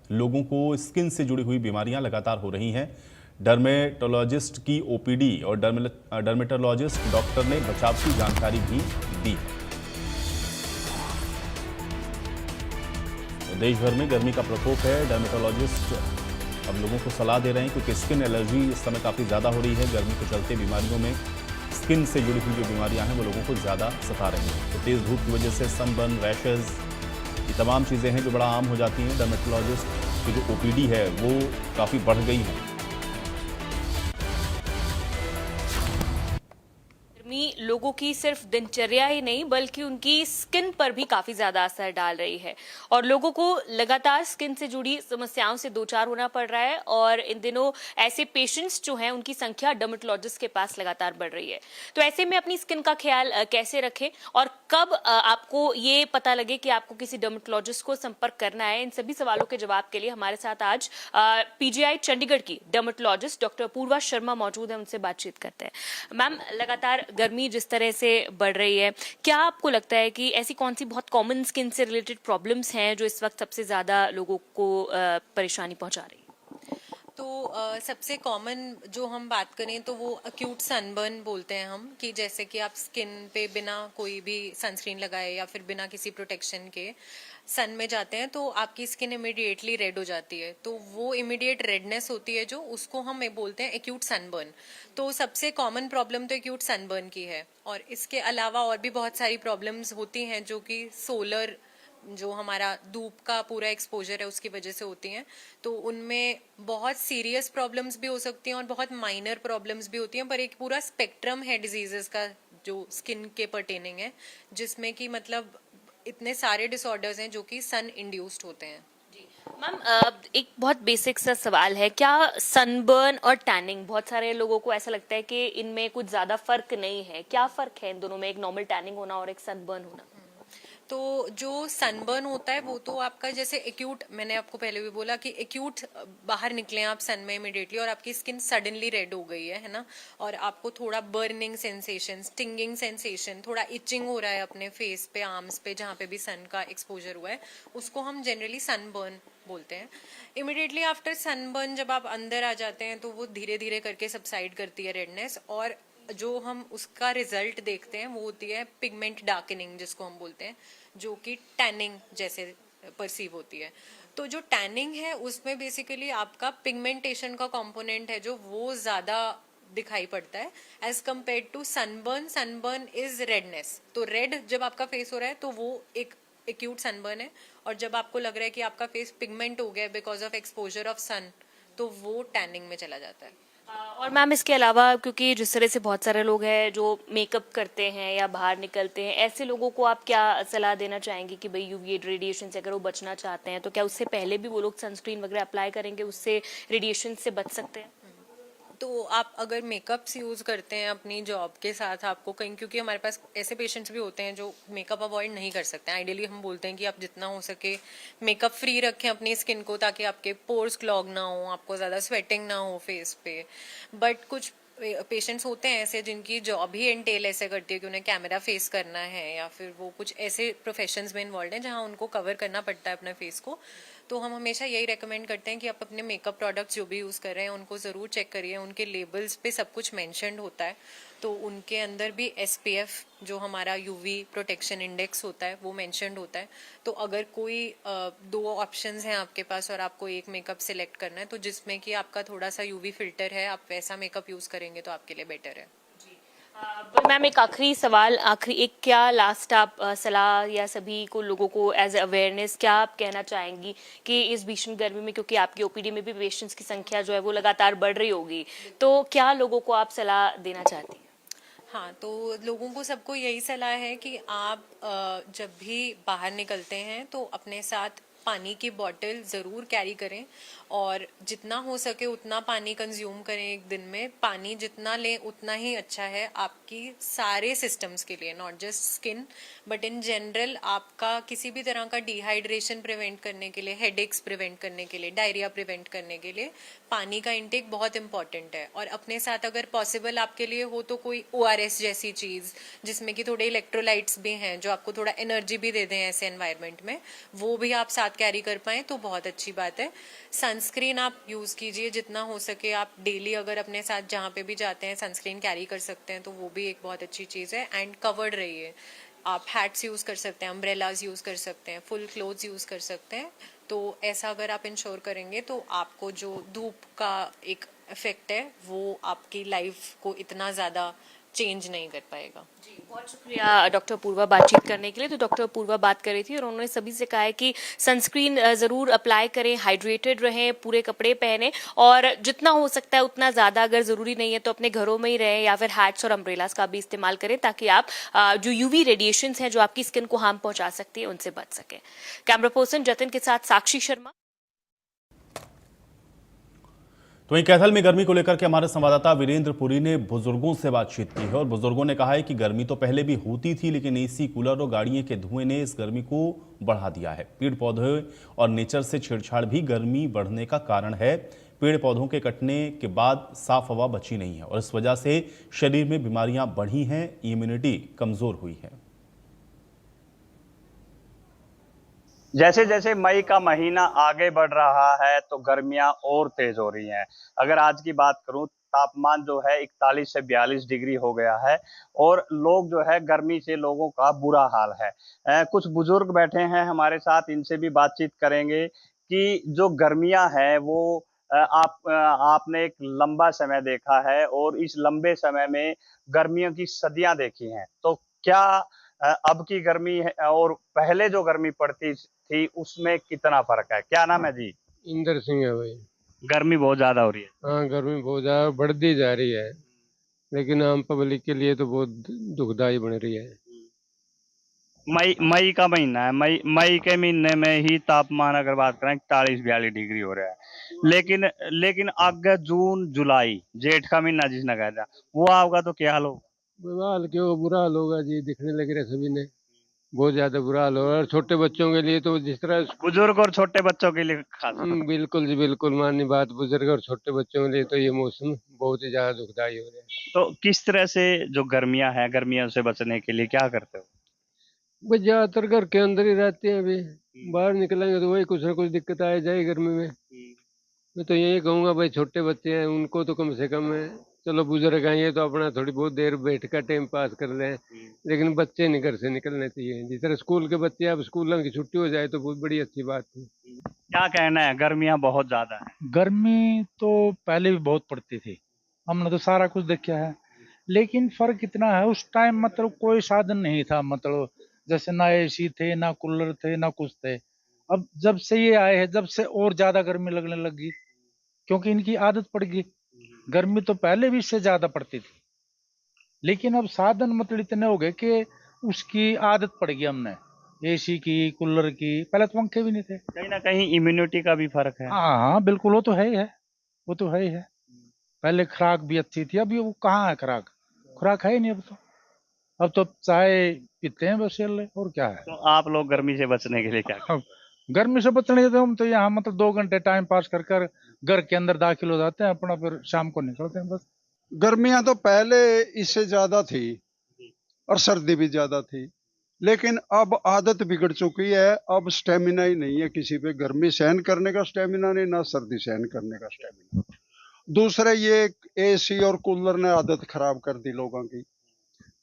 लोगों को स्किन से जुड़ी हुई बीमारियां लगातार हो रही हैं। डर्मेटोलॉजिस्ट की ओपीडी और डर्मेटोलॉजिस्ट डॉक्टर ने बचाव की जानकारी भी दी। तो देश भर में गर्मी का प्रकोप है। डर्मेटोलॉजिस्ट अब लोगों को सलाह दे रहे हैं क्योंकि स्किन एलर्जी इस समय काफ़ी ज़्यादा हो रही है। गर्मी के चलते बीमारियों में स्किन से जुड़ी हुई जो बीमारियां हैं वो लोगों को ज़्यादा सता रही हैं। तो तेज़ धूप की वजह से सनबर्न, रैशेज, ये तमाम चीज़ें हैं जो बड़ा आम हो जाती हैं। डर्मेटोलॉजिस्ट की जो ओपीडी है वो काफ़ी बढ़ गई है। लोगों की सिर्फ दिनचर्या ही नहीं बल्कि उनकी स्किन पर भी काफी ज्यादा असर डाल रही है और लोगों को लगातार स्किन से जुड़ी समस्याओं से दो चार होना पड़ रहा है और इन दिनों ऐसे पेशेंट्स जो हैं उनकी संख्या डर्मेटोलॉजिस्ट के पास लगातार बढ़ रही है। तो ऐसे में अपनी स्किन का ख्याल कैसे रखें और कब आपको ये पता लगे कि आपको किसी डर्मेटोलॉजिस्ट को संपर्क करना है, इन सभी सवालों के जवाब के लिए हमारे साथ आज पीजीआई चंडीगढ़ की डर्मेटोलॉजिस्ट डॉक्टर अपूर्वा शर्मा मौजूद है। उनसे बातचीत करते हैं। मैम, लगातार गर्मी जिस तरह से बढ़ रही है, क्या आपको लगता है कि ऐसी कौन सी बहुत कॉमन स्किन से रिलेटेड प्रॉब्लम्स हैं जो इस वक्त सबसे ज्यादा लोगों को परेशानी पहुंचा रही है? तो सबसे कॉमन जो हम बात करें तो वो अक्यूट सनबर्न बोलते हैं हम, कि जैसे कि आप स्किन पे बिना कोई भी सनस्क्रीन लगाए या फिर बिना किसी प्रोटेक्शन के सन में जाते हैं तो आपकी स्किन इमिडिएटली रेड हो जाती है। तो वो इमिडिएट रेडनेस होती है जो उसको हम बोलते हैं एक्यूट सनबर्न। तो सबसे कॉमन प्रॉब्लम तो एक्यूट सनबर्न की है और इसके अलावा और भी बहुत सारी प्रॉब्लम्स होती हैं जो कि सोलर जो हमारा धूप का पूरा एक्सपोजर है उसकी वजह से होती हैं। तो उनमें बहुत सीरियस प्रॉब्लम्स भी हो सकती हैं और बहुत माइनर प्रॉब्लम्स भी होती हैं, पर एक पूरा स्पेक्ट्रम है डिजीजेस का जो स्किन के पर्टेनिंग है, जिसमें कि मतलब इतने सारे डिसऑर्डर्स हैं जो कि सन इंड्यूस्ड होते हैं। मैम, एक बहुत बेसिक सा सवाल है, क्या सनबर्न और टैनिंग, बहुत सारे लोगों को ऐसा लगता है कि इनमें कुछ ज्यादा फर्क नहीं है, क्या फर्क है इन दोनों में, एक नॉर्मल टैनिंग होना और एक सनबर्न होना? तो जो सनबर्न होता है वो तो आपका जैसे एक्यूट, मैंने आपको पहले भी बोला कि एक्यूट बाहर निकले आप सन में इमिडिएटली और आपकी स्किन सडनली रेड हो गई है ना, और आपको थोड़ा बर्निंग सेंसेशन, स्टिंगिंग सेंसेशन, थोड़ा इचिंग हो रहा है अपने फेस पे, आर्म्स पे, जहाँ पे भी सन का एक्सपोजर हुआ है, उसको हम जनरली सनबर्न बोलते हैं। इमिडिएटली आफ्टर सनबर्न जब आप अंदर आ जाते हैं तो वो धीरे धीरे करके सबसाइड करती है रेडनेस, और जो हम उसका रिजल्ट देखते हैं वो होती है पिगमेंट डार्कनिंग, जिसको हम बोलते हैं, जो कि टैनिंग जैसे परसीव होती है। तो जो टैनिंग है उसमें बेसिकली आपका पिगमेंटेशन का कंपोनेंट है जो वो ज्यादा दिखाई पड़ता है as compared to sunburn. Sunburn is redness, तो रेड जब आपका फेस हो रहा है तो वो एक एक्यूट सनबर्न है, और जब आपको लग रहा है कि आपका फेस पिगमेंट हो गया बिकॉज ऑफ एक्सपोजर ऑफ सन, तो वो टैनिंग में चला जाता है। और मैम, इसके अलावा क्योंकि जिस तरह से बहुत सारे लोग हैं जो मेकअप करते हैं या बाहर निकलते हैं, ऐसे लोगों को आप क्या सलाह देना चाहेंगे कि भाई यूवी रेडिएशन से अगर वो बचना चाहते हैं तो क्या उससे पहले भी वो लोग सनस्क्रीन वगैरह अप्लाई करेंगे, उससे रेडिएशन से बच सकते हैं? तो आप अगर मेकअप्स यूज करते हैं अपनी जॉब के साथ, आपको कहीं, क्योंकि हमारे पास ऐसे पेशेंट्स भी होते हैं जो मेकअप अवॉइड नहीं कर सकते हैं। आइडियली हम बोलते हैं कि आप जितना हो सके मेकअप फ्री रखें अपनी स्किन को, ताकि आपके पोर्स क्लॉग ना हो, आपको ज़्यादा स्वेटिंग ना हो फेस पे। बट कुछ पेशेंट्स होते हैं ऐसे जिनकी जॉब ही एंटेल ऐसे करती है कि उन्हें कैमरा फेस करना है, या फिर वो कुछ ऐसे प्रोफेशंस में इन्वॉल्व हैं जहाँ उनको कवर करना पड़ता है अपने फेस को। तो हम हमेशा यही रेकमेंड करते हैं कि आप अपने मेकअप प्रोडक्ट्स जो भी यूज़ कर रहे हैं उनको ज़रूर चेक करिए, उनके लेबल्स पे सब कुछ मेंशन्ड होता है, तो उनके अंदर भी SPF जो हमारा UV प्रोटेक्शन इंडेक्स होता है वो मेंशन्ड होता है। तो अगर कोई दो ऑप्शंस हैं आपके पास और आपको एक मेकअप सिलेक्ट करना है, तो जिसमें कि आपका थोड़ा सा UV फिल्टर है, आप वैसा मेकअप यूज़ करेंगे तो आपके लिए बेटर है। मैम, एक आखिरी सवाल, एक क्या लास्ट आप सलाह या सभी को लोगों को एज अवेयरनेस क्या आप कहना चाहेंगी कि इस भीषण गर्मी में, क्योंकि आपकी ओपीडी में भी पेशेंट्स की संख्या जो है वो लगातार बढ़ रही होगी, तो क्या लोगों को आप सलाह देना चाहती हैं? हाँ, तो लोगों को सबको यही सलाह है कि आप जब भी बाहर निकलते हैं तो अपने साथ पानी की बॉटल ज़रूर कैरी करें, और जितना हो सके उतना पानी कंज्यूम करें एक दिन में। पानी जितना लें उतना ही अच्छा है आपकी सारे सिस्टम्स के लिए, not just skin but in general. आपका किसी भी तरह का डिहाइड्रेशन प्रिवेंट करने के लिए, हेडेक्स प्रिवेंट करने के लिए, डायरिया प्रिवेंट करने के लिए पानी का इंटेक बहुत इंपॉर्टेंट है। और अपने साथ अगर पॉसिबल आपके लिए हो तो कोई ORS जैसी चीज़ जिसमें कि थोड़े इलेक्ट्रोलाइट्स भी हैं जो आपको थोड़ा एनर्जी भी दे दें ऐसे एनवायरनमेंट में, वो भी आप साथ कैरी कर पाएं तो बहुत अच्छी बात है। सनस्क्रीन आप यूज़ कीजिए जितना हो सके। आप डेली अगर अपने साथ जहाँ पे भी जाते हैं सनस्क्रीन कैरी कर सकते हैं तो वो भी एक बहुत अच्छी चीज़ है। एंड कवर्ड रहिए। आप हैट्स यूज़ कर सकते हैं, अम्ब्रेलाज यूज़ कर सकते हैं, फुल क्लोथ्स यूज़ कर सकते हैं। तो ऐसा अगर आप इंश्योर करेंगे तो आपको जो धूप का एक इफेक्ट है वो आपकी लाइफ को इतना ज़्यादा चेंज नहीं कर पाएगा। जी, बहुत शुक्रिया डॉक्टर पूर्वा बातचीत करने के लिए। तो डॉक्टर पूर्वा बात कर रही थी और उन्होंने सभी से कहा है कि सनस्क्रीन ज़रूर अप्लाई करें, हाइड्रेटेड रहें, पूरे कपड़े पहने और जितना हो सकता है उतना ज़्यादा, अगर ज़रूरी नहीं है तो अपने घरों में ही रहें या फिर हैट्स और अम्ब्रेलास का भी इस्तेमाल करें ताकि आप जो यूवी रेडिएशंस हैं जो आपकी स्किन को हार्म पहुंचा सकती है उनसे बच सकें। कैमरा पर्सन जतिन के साथ साक्षी शर्मा। तो वहीं कैथल में गर्मी को लेकर के हमारे संवाददाता वीरेंद्र पुरी ने बुजुर्गों से बातचीत की है और बुजुर्गों ने कहा है कि गर्मी तो पहले भी होती थी लेकिन एसी, कूलर और गाड़ियों के धुएं ने इस गर्मी को बढ़ा दिया है। पेड़ पौधे और नेचर से छेड़छाड़ भी गर्मी बढ़ने का कारण है। पेड़ पौधों के कटने के बाद साफ हवा बची नहीं है और इस वजह से शरीर में बीमारियां बढ़ी हैं, इम्यूनिटी कमजोर हुई है। जैसे जैसे मई का महीना आगे बढ़ रहा है तो गर्मियां और तेज हो रही हैं। अगर आज की बात करूं, तापमान जो है 41 से 42 डिग्री हो गया है और लोग जो है गर्मी से लोगों का बुरा हाल है। कुछ बुजुर्ग बैठे हैं हमारे साथ, इनसे भी बातचीत करेंगे कि जो गर्मियां हैं वो आपने एक लंबा समय देखा है और इस लंबे समय में गर्मियों की सदियां देखी हैं, तो क्या अब की गर्मी है और पहले जो गर्मी पड़ती थी उसमें कितना फर्क है? क्या नाम है जी? इंदर सिंह है भाई। गर्मी बहुत ज्यादा हो रही है। हाँ, गर्मी बहुत ज्यादा बढ़ती जा रही है, लेकिन आम पब्लिक के लिए तो बहुत दुखदाई बन रही है। मई का महीना है, मई के महीने में ही तापमान अगर बात करें 41-42 डिग्री हो रहा है। लेकिन अगस्त, जून, जुलाई, जेठ का महीना जिसने कहा था वो आओगा तो क्या हाल होगा? बुरा हाल क्यों, बुरा हाल होगा जी, दिखने लग रहे सभी ने। बहुत ज्यादा बुरा हाल होगा और छोटे बच्चों के लिए तो जिस तरह बुजुर्ग और छोटे बच्चों के लिए खास। बिल्कुल जी बिल्कुल, माननी बात, बुजुर्ग और छोटे बच्चों के लिए तो ये मौसम बहुत ही ज्यादा दुखदाई हो रहा है। तो किस तरह से जो गर्मियां हैं, गर्मियों से बचने के लिए क्या करते हो? बस ज्यादातर घर के अंदर ही रहते हैं। अभी बाहर निकलेंगे तो वही कुछ ना कुछ दिक्कत आ जाए गर्मी में। मैं तो यही कहूंगा भाई, छोटे बच्चे हैं उनको तो कम से कम है, चलो बुजुर्ग हैं ये तो अपना थोड़ी बहुत देर बैठ कर टाइम पास कर लें, लेकिन बच्चे नहीं घर से निकलने चाहिए। जिस तरह स्कूल के बच्चे, अब स्कूलों की छुट्टी हो जाए तो बहुत बड़ी अच्छी बात थी। क्या कहना है, गर्मियां बहुत ज्यादा है? गर्मी तो पहले भी बहुत पड़ती थी, हमने तो सारा कुछ देखा है, लेकिन फर्क इतना है उस टाइम मतलब कोई साधन नहीं था, मतलब जैसे ना एसी थे, ना कूलर थे, ना कुछ थे। अब जब से ये आए हैं जब से और ज्यादा गर्मी लगने लगी, क्योंकि इनकी आदत पड़ गई। गर्मी तो पहले भी इससे ज्यादा पड़ती थी, लेकिन अब साधन मतलब इतने हो गए कि उसकी आदत पड़ गई हमने, एसी की, कूलर की। पहले तो पंखे भी नहीं थे। कहीं ना कहीं इम्यूनिटी का भी फर्क है। हाँ हाँ बिल्कुल, वो तो है ही है, वो तो है ही है। पहले खुराक भी अच्छी थी, अभी वो कहाँ है खुराक, खुराक है ही नहीं अब तो चाय पीते हैं बस, ये ले, और क्या है। तो आप लोग गर्मी से बचने के लिए क्या अब गर्मी से बचने के लिए हम तो यहाँ मतलब 2 घंटे टाइम पास कर कर घर के अंदर दाखिल हो जाते हैं अपना, फिर शाम को निकलते हैं बस। गर्मियां तो पहले इससे ज्यादा थी और सर्दी भी ज्यादा थी, लेकिन अब आदत बिगड़ चुकी है। अब स्टेमिना ही नहीं है किसी पे, गर्मी सहन करने का स्टेमिना नहीं, ना सर्दी सहन करने का स्टेमिना। दूसरा, ये एसी और कूलर ने आदत खराब कर दी लोगों की।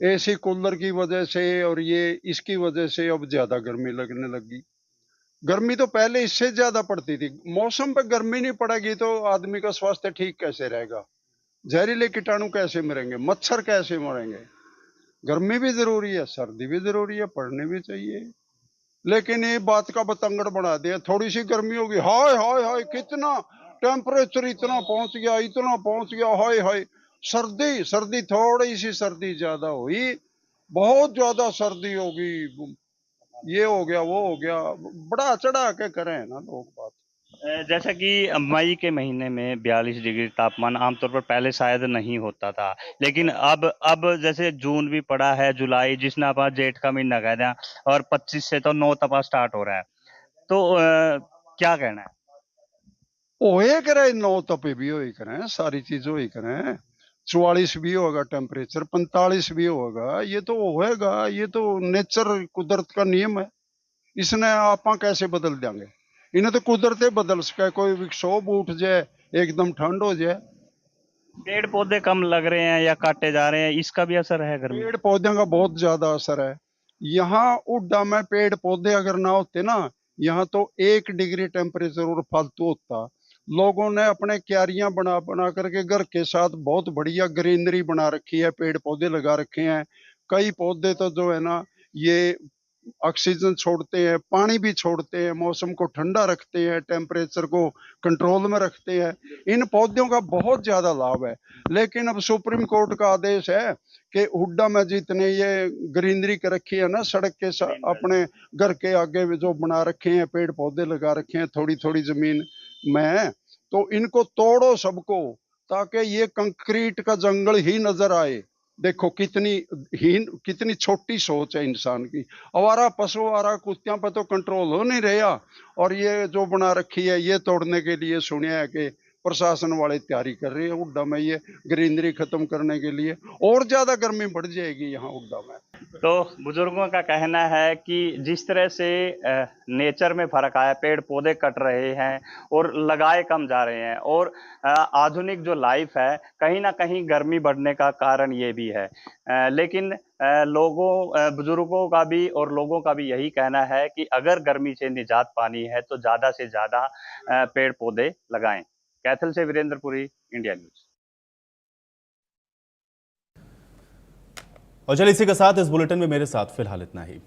एसी कूलर की वजह से और ये इसकी वजह से अब ज्यादा गर्मी लगने लगी। गर्मी तो पहले इससे ज्यादा पड़ती थी। मौसम पे गर्मी नहीं पड़ेगी तो आदमी का स्वास्थ्य ठीक कैसे रहेगा? जहरीले कीटाणु कैसे मरेंगे, मच्छर कैसे मरेंगे? गर्मी भी जरूरी है, सर्दी भी जरूरी है, पढ़ने भी चाहिए, लेकिन ये बात का बतंगड़ बना दिया। थोड़ी सी गर्मी होगी, हाय हाय हाय कितना टेम्परेचर इतना पहुंच गया, इतना पहुंच गया, हाय हाय। सर्दी सर्दी थोड़ी सी सर्दी ज्यादा हुई, बहुत ज्यादा सर्दी होगी, ये हो गया वो हो गया, बड़ा चढ़ा के करें ना लोग बात। जैसा कि मई के महीने में 42 डिग्री तापमान आमतौर पर पहले शायद नहीं होता था, लेकिन अब जैसे जून भी पड़ा है, जुलाई जिसने अपना जेठ का महीना कह दिया, और 25 से तो 9 तपा स्टार्ट हो रहा है, तो क्या कहना है? ओए करे 9 तपे भी होई करें, सारी चीज होई करें, 44 भी होगा टेम्परेचर, 45 भी होगा, ये तो होएगा, ये तो नेचर कुदरत का नियम है, इसने आप कैसे बदल देंगे? इन्हें तो कुदरते बदल सके, कोई विक्षोभ उठ जाए, एकदम ठंड हो जाए। पेड़ पौधे कम लग रहे हैं या काटे जा रहे हैं, इसका भी असर है गर्मी? पेड़ पौधों का बहुत ज्यादा असर है। यहाँ उड्डा में पेड़ पौधे अगर ना होते ना, यहाँ तो 1 डिग्री टेम्परेचर और फालतू होता। लोगों ने अपने क्यारियां बना बना करके घर के साथ बहुत बढ़िया ग्रीनरी बना रखी है, पेड़ पौधे लगा रखे हैं। कई पौधे तो जो है ना, ये ऑक्सीजन छोड़ते हैं, पानी भी छोड़ते हैं, मौसम को ठंडा रखते हैं, टेम्परेचर को कंट्रोल में रखते हैं। इन पौधों का बहुत ज्यादा लाभ है। लेकिन अब सुप्रीम कोर्ट का आदेश है कि हुड्डा में जितने ये ग्रीनरी कर रखी है ना, सड़क के अपने घर के आगे में जो बना रखे हैं, पेड़ पौधे लगा रखे हैं थोड़ी थोड़ी जमीन में, तो इनको तोड़ो सबको, ताकि ये कंक्रीट का जंगल ही नजर आए। देखो कितनी छोटी सोच है इंसान की। आवारा पशु, आवारा कुत्तियों पर तो कंट्रोल हो नहीं रहा, और ये जो बना रखी है ये तोड़ने के लिए सुनिया है कि प्रशासन वाले तैयारी कर रहे हैं हुड्डा में ये ग्रीनरी खत्म करने के लिए। और ज्यादा गर्मी बढ़ जाएगी यहाँ हुड्डा में। तो बुजुर्गों का कहना है कि जिस तरह से नेचर में फर्क आया, पेड़ पौधे कट रहे हैं और लगाए कम जा रहे हैं, और आधुनिक जो लाइफ है कहीं ना कहीं गर्मी बढ़ने का कारण ये भी है। लेकिन बुजुर्गों का भी और लोगों का भी यही कहना है कि अगर गर्मी से निजात पानी है तो ज़्यादा से ज़्यादा पेड़ पौधे लगाएं। कैथल से वीरेंद्रपुरी, इंडिया न्यूज़। और चलिए इसी के साथ इस बुलेटिन में मेरे साथ फिलहाल इतना ही।